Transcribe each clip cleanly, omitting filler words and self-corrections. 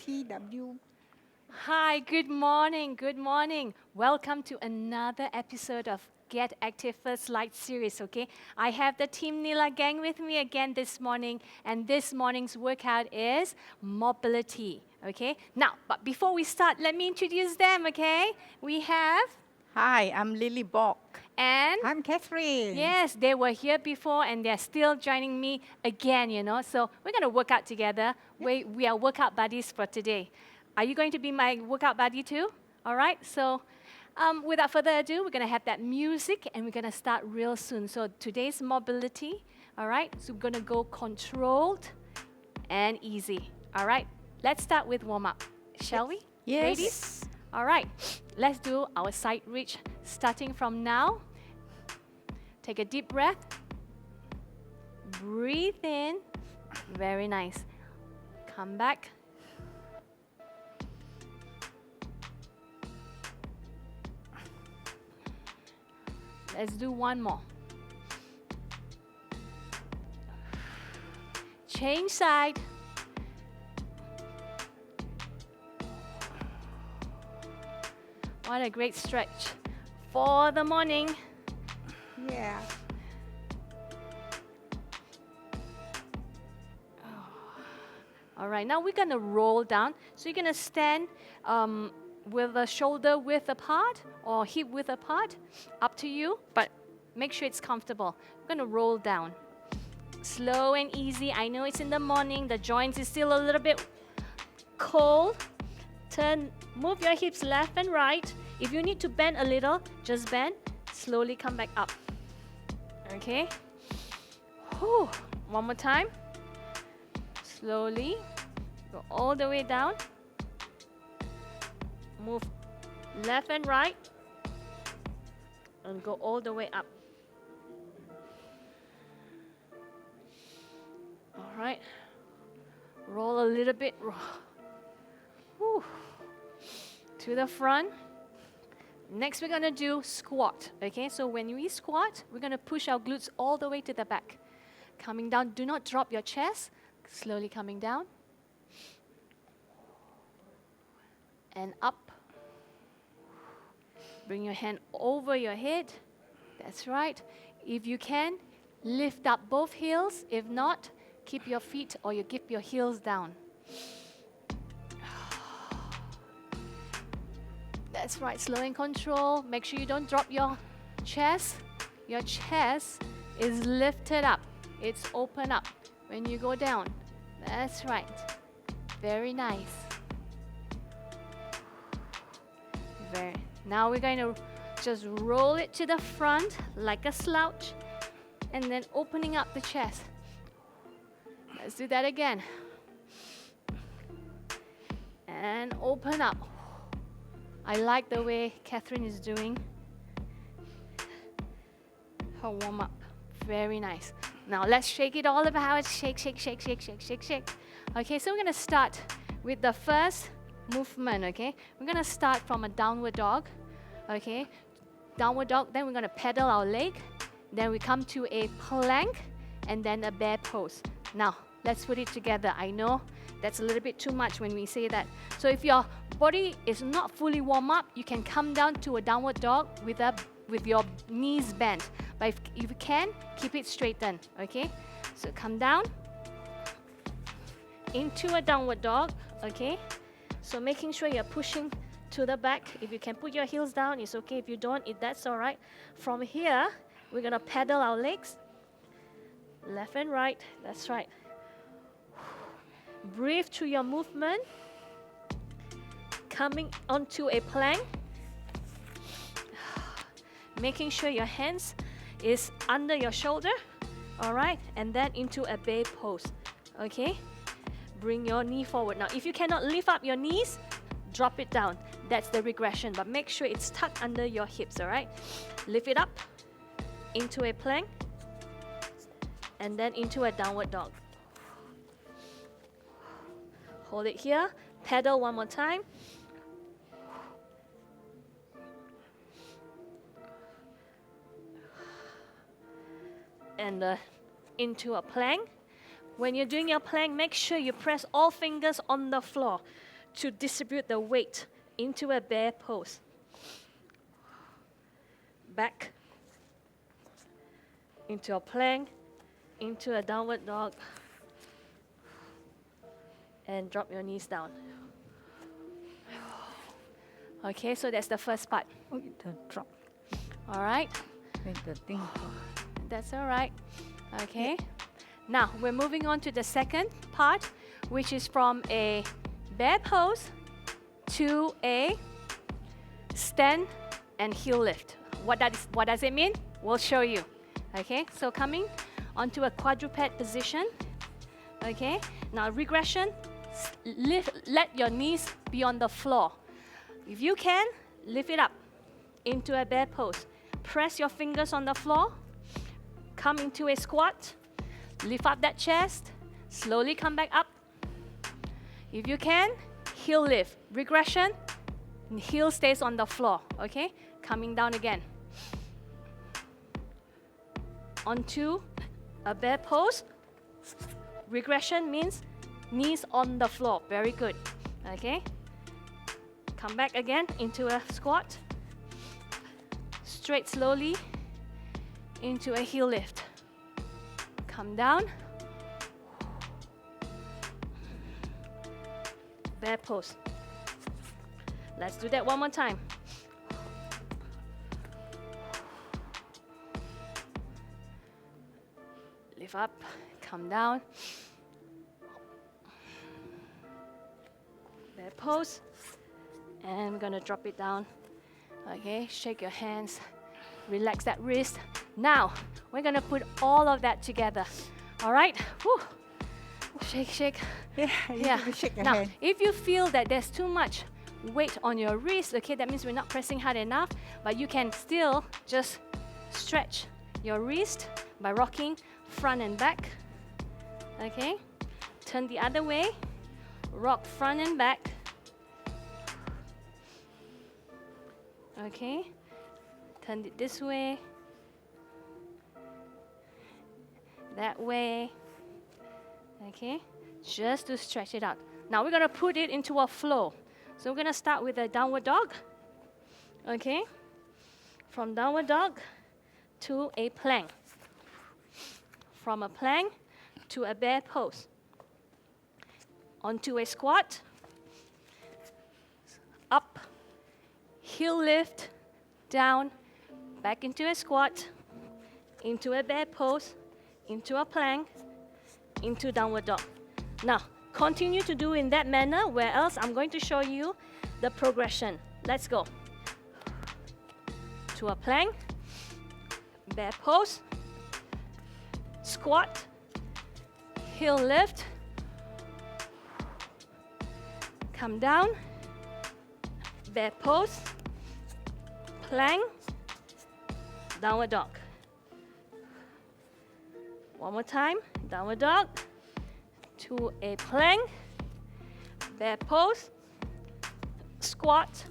TW. Hi, good morning, good morning. Welcome to another episode of Get Active First Light series, okay? I have the Team Nila gang with me again this morning, and this morning's workout is mobility, okay? Now, but before we start, let me introduce them, okay? We have, Hi, I'm Lily Bok. and I'm Catherine. yes, they were here before and they're still joining me again, you know. So we're going to work out together. We are workout buddies for today. Are you going to be my workout buddy too? All right. So without further ado, we're going to have that music and we're going to start real soon. So today's mobility, all right. So we're going to go controlled and easy. All right. Let's start with warm up, shall we? Yes. Ladies? All right. Let's do our side reach starting from now. Take a deep breath. Breathe in. Very nice. Come back. Let's do one more. Change side. What a great stretch for the morning. Yeah. All right, now we're going to roll down. So you're going to stand with the shoulder width apart or hip width apart. Up to you, but make sure it's comfortable. We're going to roll down. Slow and easy. I know it's in the morning. The joints is still a little bit cold. Move your hips left and right. If you need to bend a little, just bend. Slowly come back up. Okay? Whew. One more time. Slowly. Go all the way down. Move left and right. And go all the way up. All right. Roll a little bit. Whew. To the front. Next, we're going to do squat. Okay, so when we squat, we're going to push our glutes all the way to the back. Coming down, do not drop your chest. Slowly coming down. And up. Bring your hand over your head. That's right. If you can, lift up both heels. If not, keep your feet or you keep your heels down. That's right, slow and control. Make sure you don't drop your chest. Your chest is lifted up. It's open up when you go down. That's right. Very nice. Now we're going to just roll it to the front like a slouch and then opening up the chest. Let's do that again. And open up. I like the way Catherine is doing her warm up. Very nice. Now let's shake it all about. Shake, shake, shake, shake, shake, shake, shake. Okay, so we're going to start with the first movement, okay? We're going to start from a downward dog, okay? Downward dog, then we're going to pedal our leg. Then we come to a plank and then a bear pose. Now, let's put it together. I know that's a little bit too much when we say that. So if your body is not fully warm up, you can come down to a downward dog with your knees bent. But if you can, keep it straightened, okay? So come down into a downward dog, okay? So making sure you're pushing to the back. If you can put your heels down, it's okay. If you don't, that's all right. From here, we're gonna pedal our legs, left and right, that's right. Breathe through your movement. Coming onto a plank. Making sure your hands is under your shoulder. All right, and then into a bear pose. Okay, bring your knee forward. Now, if you cannot lift up your knees, drop it down. That's the regression, but make sure it's tucked under your hips. All right, lift it up into a plank, and then into a downward dog. Hold it here. Pedal one more time. And into a plank. When you're doing your plank, make sure you press all fingers on the floor. to distribute the weight into a bear pose. Back, into a plank, into a downward dog, and drop your knees down. Okay, so that's the first part. Oh, the drop. All right, Make the thing drop. that's all right. Okay, now we're moving on to the second part, which is from a bear pose to a stand and heel lift. What does it mean? We'll show you. Okay, so coming onto a quadruped position. Okay, now regression, let your knees be on the floor. If you can, lift it up into a bear pose. Press your fingers on the floor. Come into a squat. Lift up that chest. Slowly come back up. If you can, heel lift. Regression, heel stays on the floor. Okay, coming down again. Onto a bear pose. Regression means knees on the floor. Very good. Okay. Come back again into a squat. Straight slowly into a heel lift. Come down. Bear pose. Let's do that one more time. Lift up, come down. Bear pose. And we're gonna drop it down. Okay, shake your hands, relax that wrist. Now, we're gonna put all of that together. All right? Whew. Shake, shake. Yeah, you Yeah. need to shake your Now, hand. if you feel that there's too much weight on your wrist, okay, that means we're not pressing hard enough, but you can still just stretch your wrist by rocking front and back. Okay? Turn the other way, rock front and back. Okay? Turn it this way, that way. Okay? Just to stretch it out. Now we're gonna put it into a flow. So we're gonna start with a downward dog. Okay? From downward dog to a plank. From a plank to a bear pose. Onto a squat. Up. Heel lift. Down. Back into a squat. Into a bear pose. Into a plank. Into downward dog. Now, continue to do in that manner, where else I'm going to show you the progression. Let's go. To a plank, bear pose, squat, heel lift, come down, bear pose, plank, downward dog. One more time, downward dog, to a plank, bear pose, squat,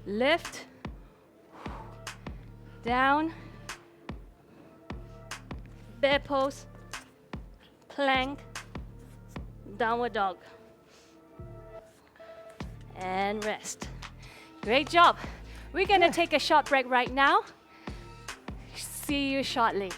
lift, down, bear pose, plank, downward dog, and rest. Great job. We're gonna take a short break right now. See you shortly.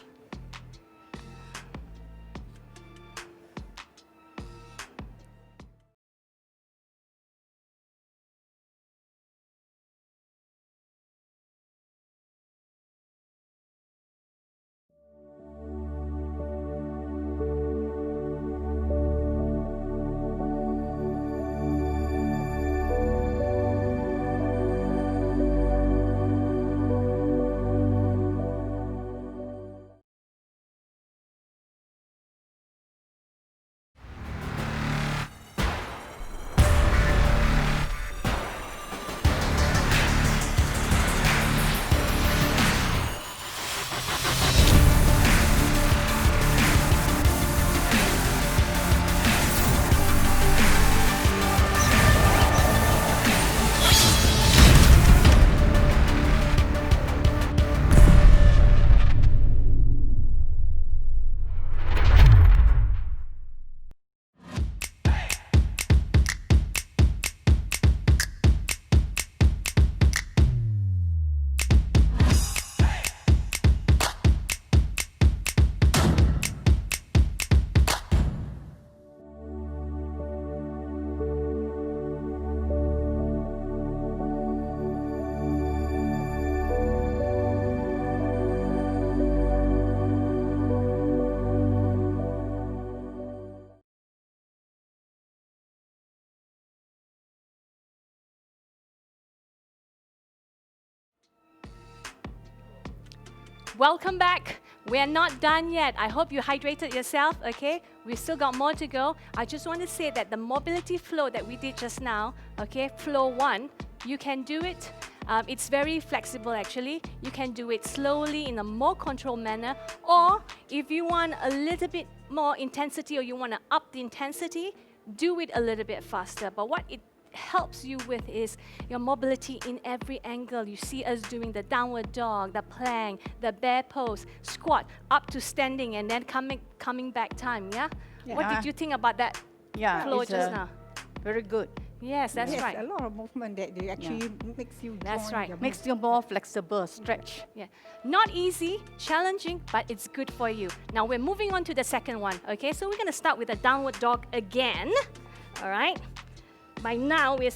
welcome back. We're not done yet. I hope you hydrated yourself, okay? We've still got more to go. I just want to say that the mobility flow that we did just now, okay, flow 1, you can do it. It's very flexible actually. You can do it slowly in a more controlled manner, or if you want a little bit more intensity or you want to up the intensity, do it a little bit faster. But what it helps you with is your mobility in every angle. You see us doing the downward dog, the plank, the bear pose, squat, up to standing, and then coming back time, yeah? What Yeah. did you think about that Yeah, flow it's just now? very good. Yes, that's Yes, right. a lot of movement that they actually makes you That's join right. your Makes you more flexible, stretch. Yeah. Not easy, challenging, but it's good for you. Now we're moving on to the second one, okay? So we're gonna start with a downward dog again, all right? By now, we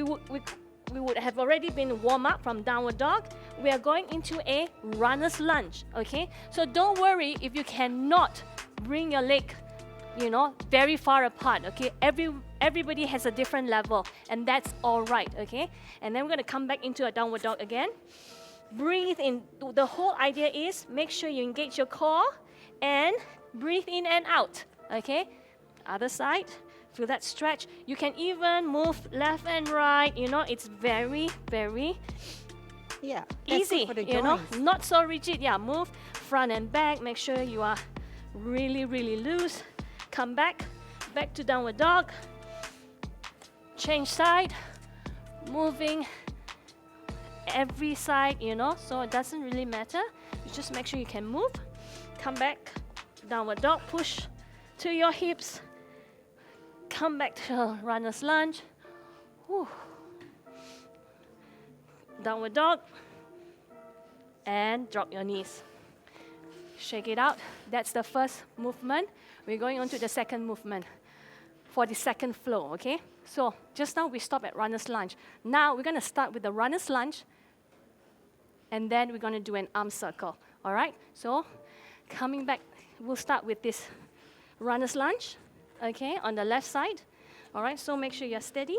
would have already been warm up from downward dog. We are going into a runner's lunge, okay? So don't worry if you cannot bring your leg, you know, very far apart, okay? Everybody has a different level, and that's all right, okay? And then we're gonna come back into a downward dog again. Breathe in. The whole idea is make sure you engage your core and breathe in and out, okay? Other side. Feel that stretch. You can even move left and right. You know, it's very, very Yeah. that's easy. good for the You know, joints. not so rigid. Yeah, move front and back. Make sure you are really, really loose. Come back to downward dog. Change side. Moving every side. You know, so it doesn't really matter. You just make sure you can move. Come back, downward dog. Push to your hips. Come back to runner's lunge. Whew. Downward dog. And drop your knees. Shake it out. That's the first movement. We're going on to the second movement for the second flow, okay? So just now we stopped at runner's lunge. Now we're going to start with the runner's lunge, and then we're going to do an arm circle, all right? So coming back, we'll start with this runner's lunge. Okay, on the left side. All right, so make sure you're steady.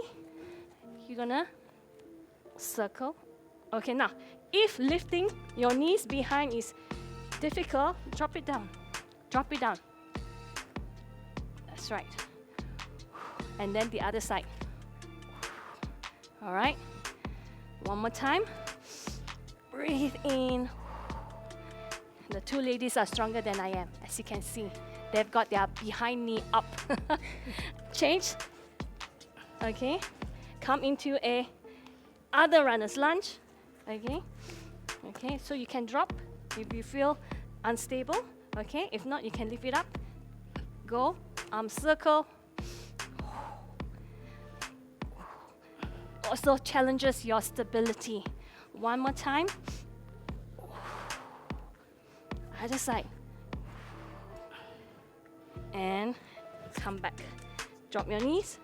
You're gonna circle. Okay, now, if lifting your knees behind is difficult, drop it down. Drop it down. That's right. And then the other side. All right, one more time. Breathe in. The two ladies are stronger than I am, as you can see. They've got their behind knee up. Change. Okay. Come into a other runner's lunge. Okay. Okay. So you can drop if you feel unstable. Okay. If not, you can lift it up. Go. Arm circle. Also challenges your stability. One more time. Other side. And come back. Drop your knees.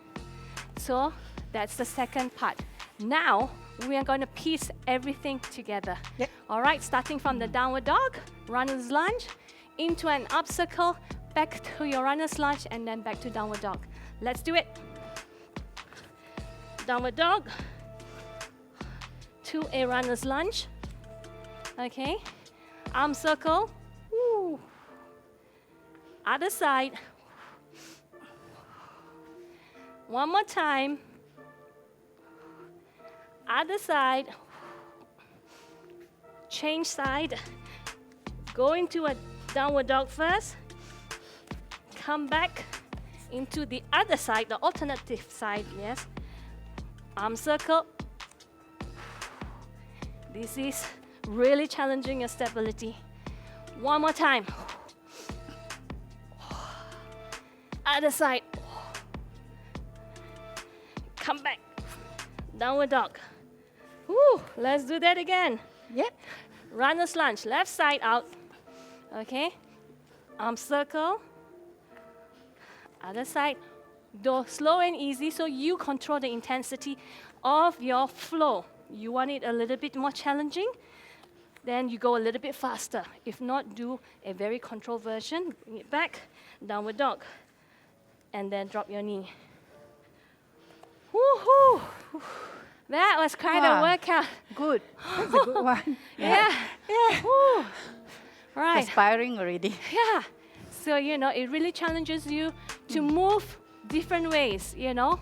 So that's the second part. Now we are going to piece everything together. Yep. All right, starting from the downward dog, runner's lunge, into an up circle, back to your runner's lunge, and then back to downward dog. Let's do it. Downward dog to a runner's lunge. Okay, arm circle. Woo. Other side. One more time. Other side. Change side. Go into a downward dog first. Come back into the other side, the alternative side, yes. Arm circle. This is really challenging your stability. One more time. Other side. Come back. Downward dog. Woo, let's do that again. Yep. Runner's lunge, left side out. Okay. Arm circle. Other side. Do slow and easy so you control the intensity of your flow. You want it a little bit more challenging, then you go a little bit faster. If not, do a very controlled version. Bring it back. Downward dog. And then drop your knee. Woohoo! That was quite a Wow. workout. Good. That's a good one. Yeah. Yeah. Woo. perspiring already. Yeah. So, you know, it really challenges you to move different ways, you know,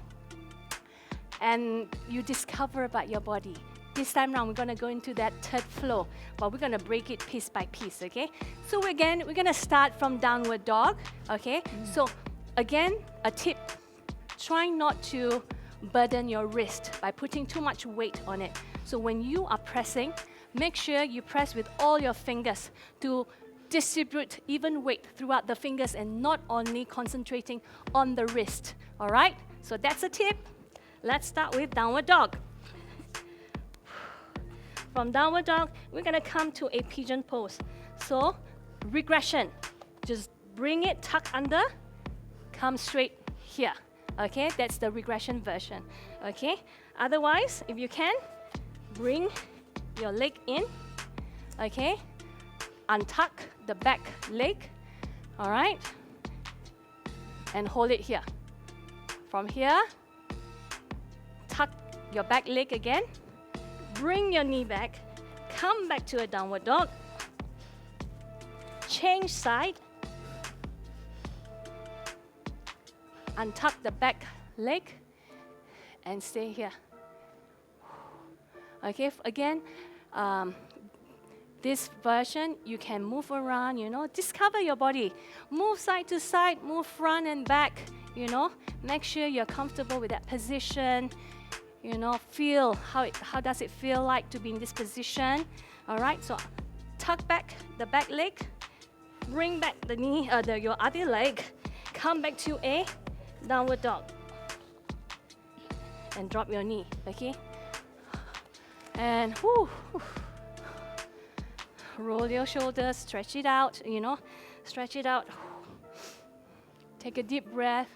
and you discover about your body. This time round, we're going to go into that third flow, but we're going to break it piece by piece, okay? So again, we're going to start from downward dog, okay? So again, a tip, try not to burden your wrist by putting too much weight on it. So when you are pressing, make sure you press with all your fingers to distribute even weight throughout the fingers and not only concentrating on the wrist, all right? So that's a tip. Let's start with downward dog. From downward dog, we're gonna come to a pigeon pose. So, regression, just bring it, tuck under, come straight here. Okay, that's the regression version. Okay, otherwise, if you can, bring your leg in. Okay, untuck the back leg. All right, and hold it here. From here, tuck your back leg again. Bring your knee back, come back to a downward dog, change side, untuck the back leg, and stay here. Okay, again, this version, you can move around, you know, discover your body. Move side to side, move front and back, you know, make sure you're comfortable with that position. You know, feel how does it feel like to be in this position. All right, so tuck back the back leg, bring back the knee, your other leg, come back to a downward dog, and drop your knee, okay? And roll your shoulders, stretch it out, you know, stretch it out. Take a deep breath,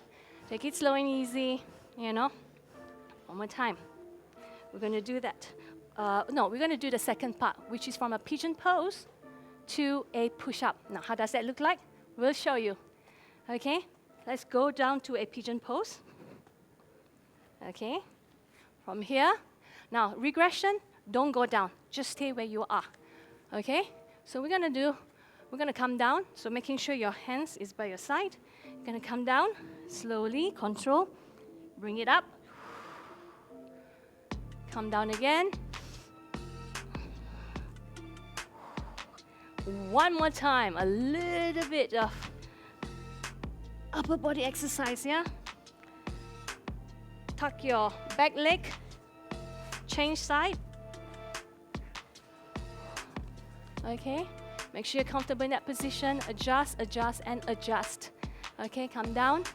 take it slow and easy, you know. One more time. We're going to do that. No, we're going to do the second part, which is from a pigeon pose to a push-up. Now, how does that look like? We'll show you. Okay, let's go down to a pigeon pose. Okay, from here. Now, regression, don't go down. Just stay where you are. Okay, so we're going to come down. So making sure your hands is by your side. You're going to come down slowly, control, bring it up. Come down again. One more time, a little bit of upper body exercise, yeah? Tuck your back leg, change side. Okay, make sure you're comfortable in that position. Adjust, adjust, and adjust. Okay, come down.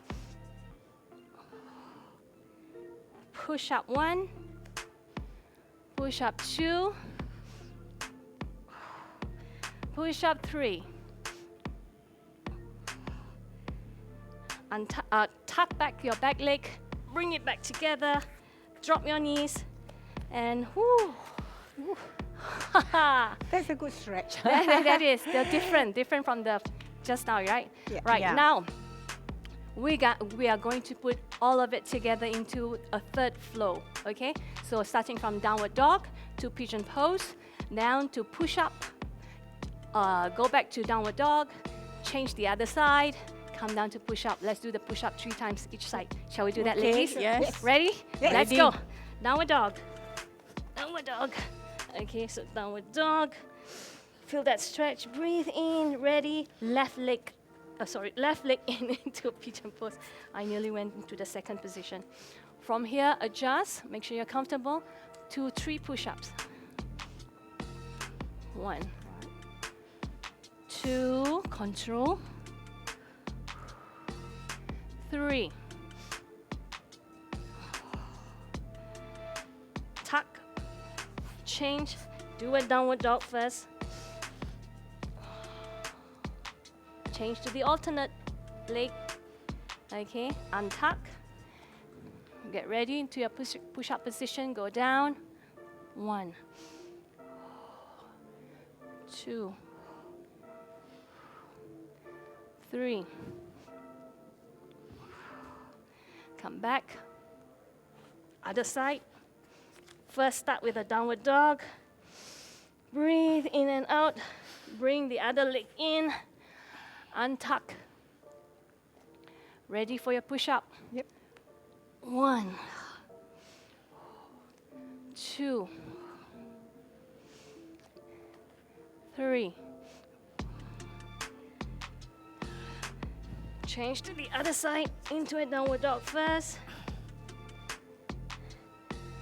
Push up 1. Push up 2, push up 3, tuck back your back leg, bring it back together, drop your knees, and That's a good stretch. that is, they're different from the just now, right? Yeah. Right, Yeah. now, we are going to put all of it together into a third flow, okay? So starting from downward dog to pigeon pose, down to push up, go back to downward dog, change the other side, come down to push up. Let's do the push up 3 times each side. Shall we do that, Okay, ladies? yes. Ready? Yes. Let's Ready. go. Downward dog. Downward dog. Okay, so downward dog. Feel that stretch. Breathe in. Ready. Left leg in into a pigeon pose. I nearly went into the second position. From here, adjust. Make sure you're comfortable. 2, 3 push-ups. 1, 2, control. 3. Tuck. Change. Do a downward dog first. Change to the alternate leg. Okay, untuck. Get ready into your push-up position. Go down. 1, 2, 3. Come back. Other side. First start with a downward dog. Breathe in and out. Bring the other leg in. Untuck. Ready for your push-up. Yep. 1, 2, 3. Change to the other side into a downward dog first.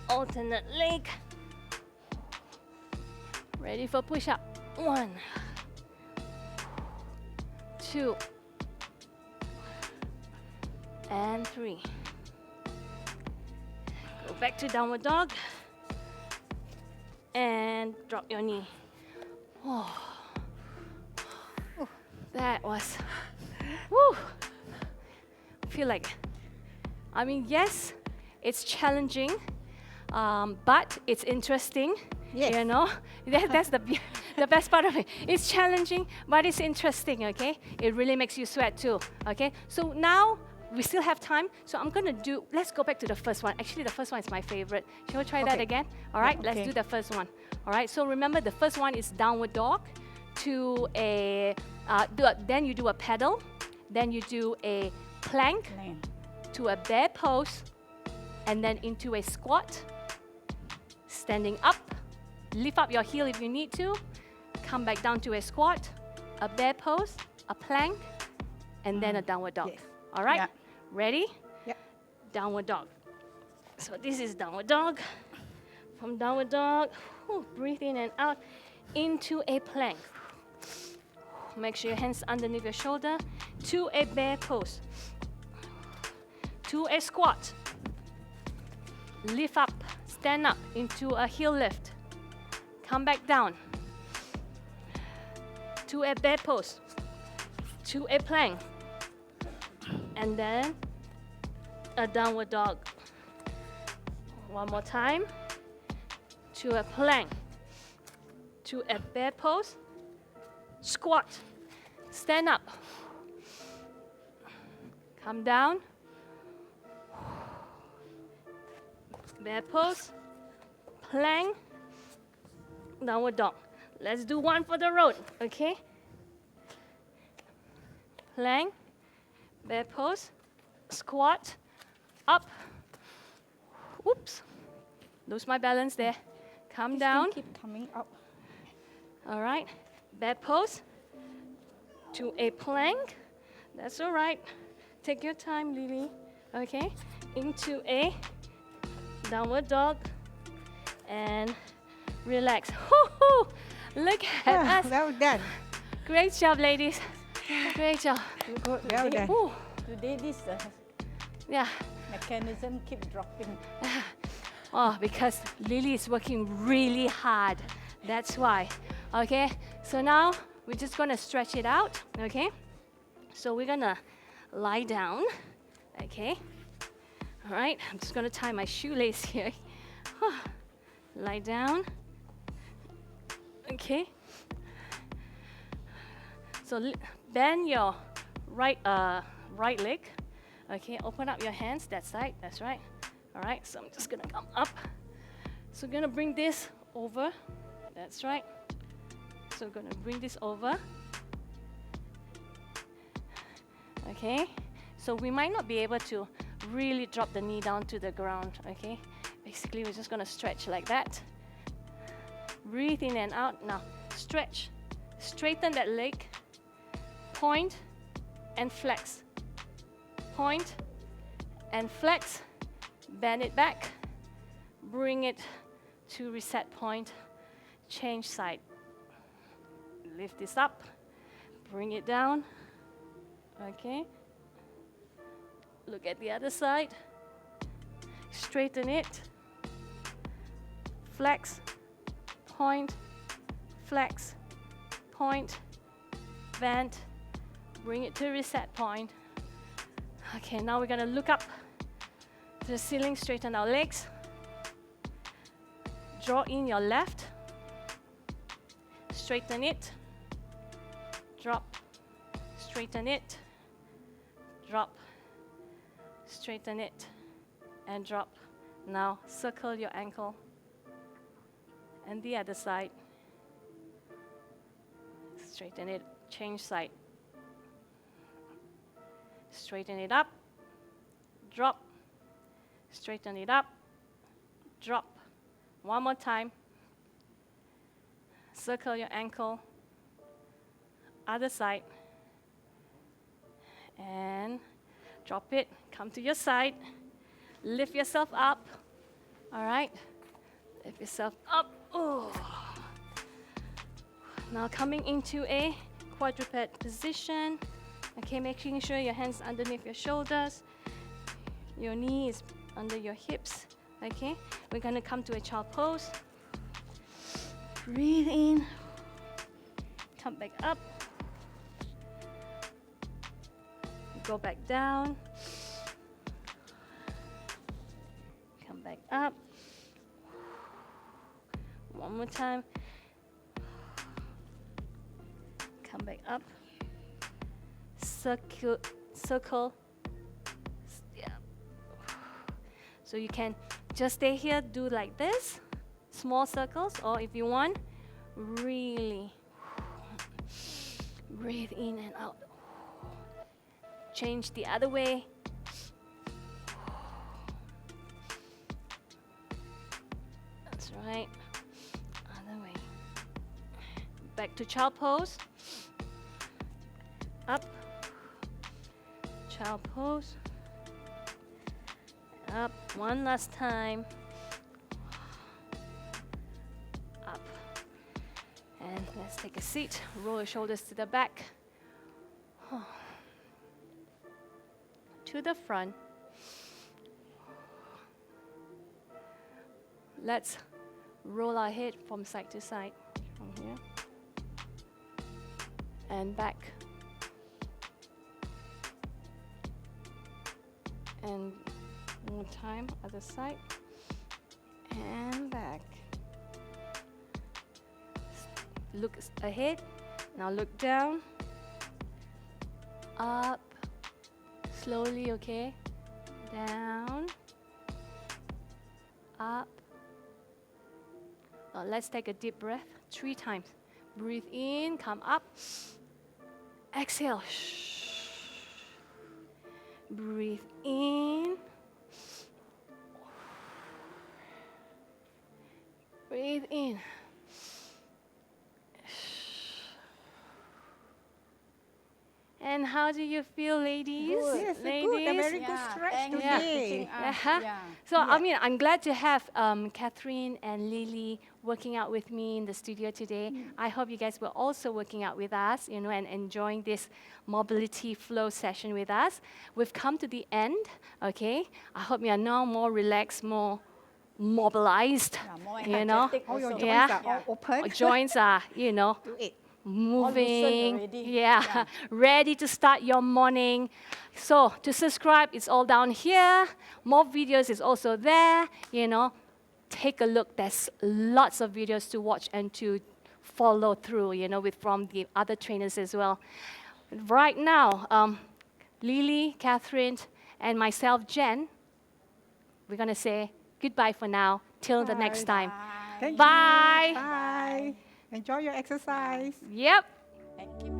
Alternate leg. Ready for push-up. 1, 2, and 3. Go back to downward dog. And drop your knee. Oh. That was, woo. Feel like, I mean, yes, it's challenging, but it's interesting. Yes. You know, that's the best part of it. It's challenging, but it's interesting, okay? It really makes you sweat too, okay? So now, we still have time, so I'm gonna do, let's go back to the first one. Actually, the first one is my favorite. Shall we try that Okay. again? All right, Yeah, let's okay. do the first one. All right, so remember the first one is downward dog to a, then you do a pedal, then you do a plank Land. to a bear pose, and then into a squat, standing up, lift up your heel if you need to, come back down to a squat, a bear pose, a plank, and then a downward dog. Yes. All right? Yeah. Ready? Yep. Downward dog. So this is downward dog. From downward dog, breathe in and out into a plank. Make sure your hands underneath your shoulder to a bear pose. To a squat. Lift up, stand up into a heel lift. Come back down. To a bear pose. To a plank. And then a downward dog. One more time. To a plank. To a bear pose. Squat. Stand up. Come down. Bear pose. Plank. Downward dog. Let's do one for the road, okay? Plank. Bear pose. Squat. Up. Oops. Lose my balance there. Come This down. thing keep coming up. All right. Bear pose. To a plank. That's all right. Take your time, Lily. Okay. Into a downward dog. And relax. Woo-hoo! Look at us. Well done. Great job, ladies. Great job. Good. Well done. Woo. Today this Yeah. mechanism keep dropping. Oh, because Lily is working really hard. That's why. Okay, so now we're just gonna stretch it out. Okay, so we're gonna lie down. Okay, all right, I'm just gonna tie my shoelace here. Lie down. Okay, so bend your right leg. Okay, open up your hands that side. That's right. All right, so I'm just gonna come up. So we're gonna bring this over. That's right. So we're gonna bring this over. Okay, so we might not be able to really drop the knee down to the ground. Okay, basically we're just gonna stretch like that. Breathe in and out. Now stretch, straighten that leg, point and flex. Point and flex. Bend it back, bring it to reset point, change side. Lift this up, bring it down. Okay. Look at the other side. Straighten it. Flex, point, flex, point, bend, bring it to reset point. Okay, now we're gonna look up to the ceiling, straighten our legs. Draw in your left. Straighten it. Drop. Straighten it. Drop. Straighten it. And drop. Now circle your ankle. And the other side. Straighten it, change side. Straighten it up, drop, straighten it up, drop. One more time. Circle your ankle, other side, and drop it, come to your side, lift yourself up, all right? Lift yourself up, oh. Now coming into a quadruped position. Okay, making sure your hands underneath your shoulders, your knee is under your hips. Okay, we're gonna come to a child pose. Breathe in, come back up, go back down, come back up. One more time, come back up. Circle, yeah. So you can just stay here, do like this, small circles, or if you want, really breathe in and out. Change the other way. That's right. Other way. Back to child pose. Up. Child pose. Up. One last time. Up. And let's take a seat. Roll your shoulders to the back. To the front. Let's roll our head from side to side. From here. And back. And one more time, other side, and back. Look ahead, now look down, up, slowly, okay, down, up. Now let's take a deep breath, 3 times. Breathe in, come up, exhale. Breathe in. Breathe in. And how do you feel, ladies? Good. Yes, ladies? good. A very good stretch thanks. today. Uh-huh. Yeah. So, I mean, I'm glad to have Catherine and Lily working out with me in the studio today. I hope you guys were also working out with us, you know, and enjoying this mobility flow session with us. We've come to the end, okay? I hope you are now more relaxed, more mobilized, Yeah, more you know? energetic All your also. joints Yeah. are all open. Our joints are, you know, Do it. moving, already. yeah, Yeah. ready to start your morning. So to subscribe, it's all down here. More videos is also there, you know. Take a look. There's lots of videos to watch and to follow through, you know, with from the other trainers as well. Right now, Lily, Catherine, and myself, Jen, we're gonna say goodbye for now. Till the next time. Thank Bye. you. Bye. Enjoy your exercise. Yep. Thank you.